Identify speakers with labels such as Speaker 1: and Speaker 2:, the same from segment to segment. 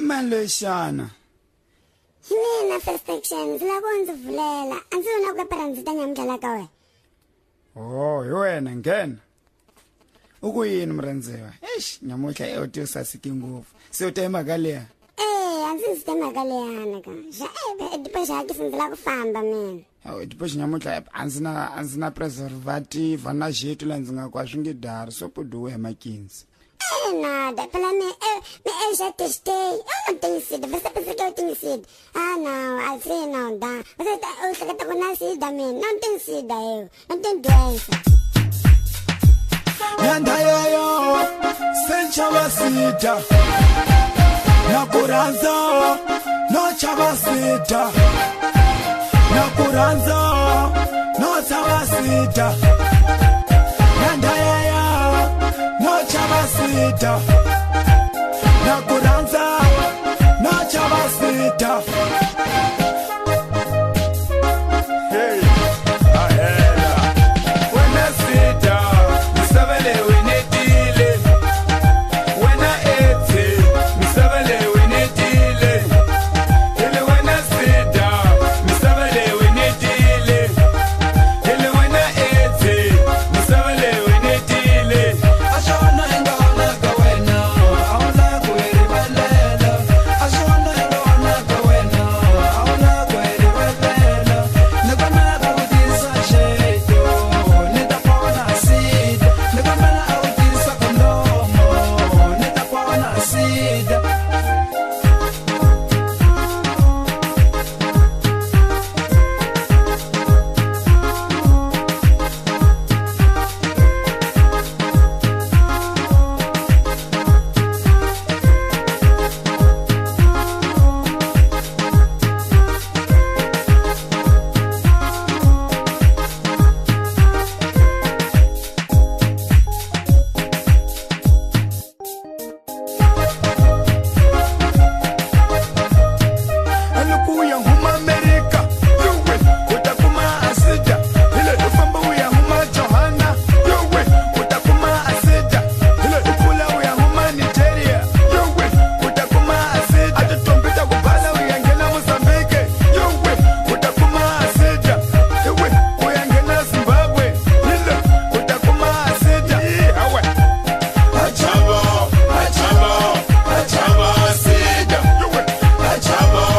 Speaker 1: mani loyi xana?
Speaker 2: Mina first section, ndzi lava ku ndzi vulela. A ndzi vona ku pera ndzi ta nyamukela ka wena.
Speaker 1: Oh, hi wena nghena. U ku yini murhandziwa? Nyamutlha u ti sasiki ngopfu. Se u ta hi mhaka leya?
Speaker 2: A ndzi ta mhaka leyana ka. Dipo xa ke ndzi lava ku famba mina.
Speaker 1: Dipo nyamutlha a ndzi na preservative na jetu la ndzi nga kwa swi nge dari so puduwe hi makinzi.
Speaker 2: Nada, pela me já testei. Eu não tenho sido. Você pensa que eu tenho sido? Ah, não, assim não dá. Você tá com nascida mesmo. Não tem sida eu. Não tem doença.
Speaker 1: Yanda yoyo, sencha basita. Na kuranza, no chabasita. Na kuranza, no chabasita. Yanda yoyo, no chabasita. Na kuranza, no chabasita. Hey, ahela. Wena sita, misabele wenetile. Wena ete, misabele wenetile. Ele wena sita, misabele wenetile. Ele wena ete, misabele wenetile. Ashona ingona ka wena, awla kweribelela. Ashona ingona ka wena, awla kweribelela. Nakamela awutisa sheto, nitapona sida. Nakamela awutisa kondomo, nitapona sida. Alikuya huma Amerika, yuwe, utakuma asida. Ile ufamba uya huma Johana, yuwe, utakuma asida. Ile ukula uya huma Nigeria, yuwe, utakuma asida. Atutombita kupala uyangena Mozambique, yuwe, utakuma asida. Yuwe, uyangena Zimbabwe, ile utakuma asida. Hawe. Achabo, achabo, achabo asida. Yuwe, achabo.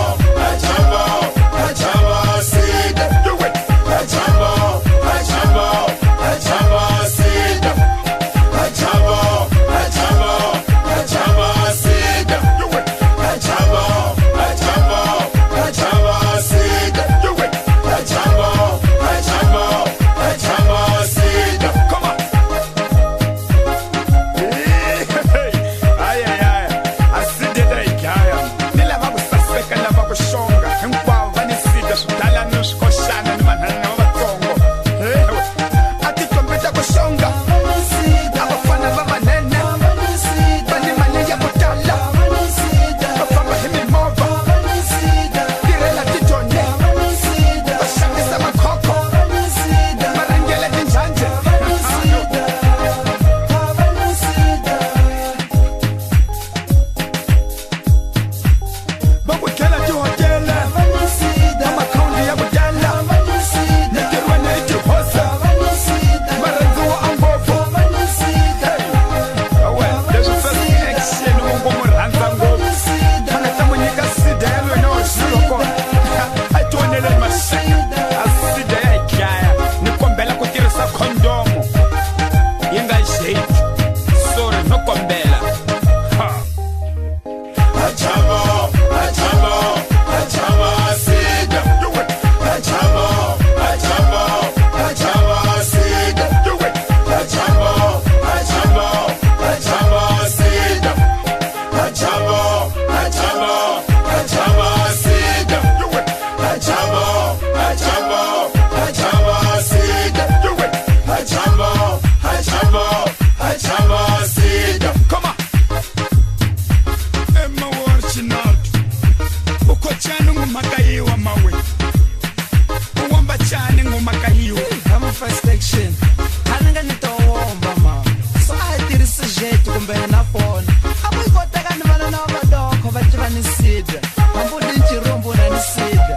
Speaker 1: First section, ananga nitawomba ma. So I did this jeito kumbe na phone. Abu ikota kana mana na vadoko vativani
Speaker 3: sida. Mambo ni chirombo na ni sida.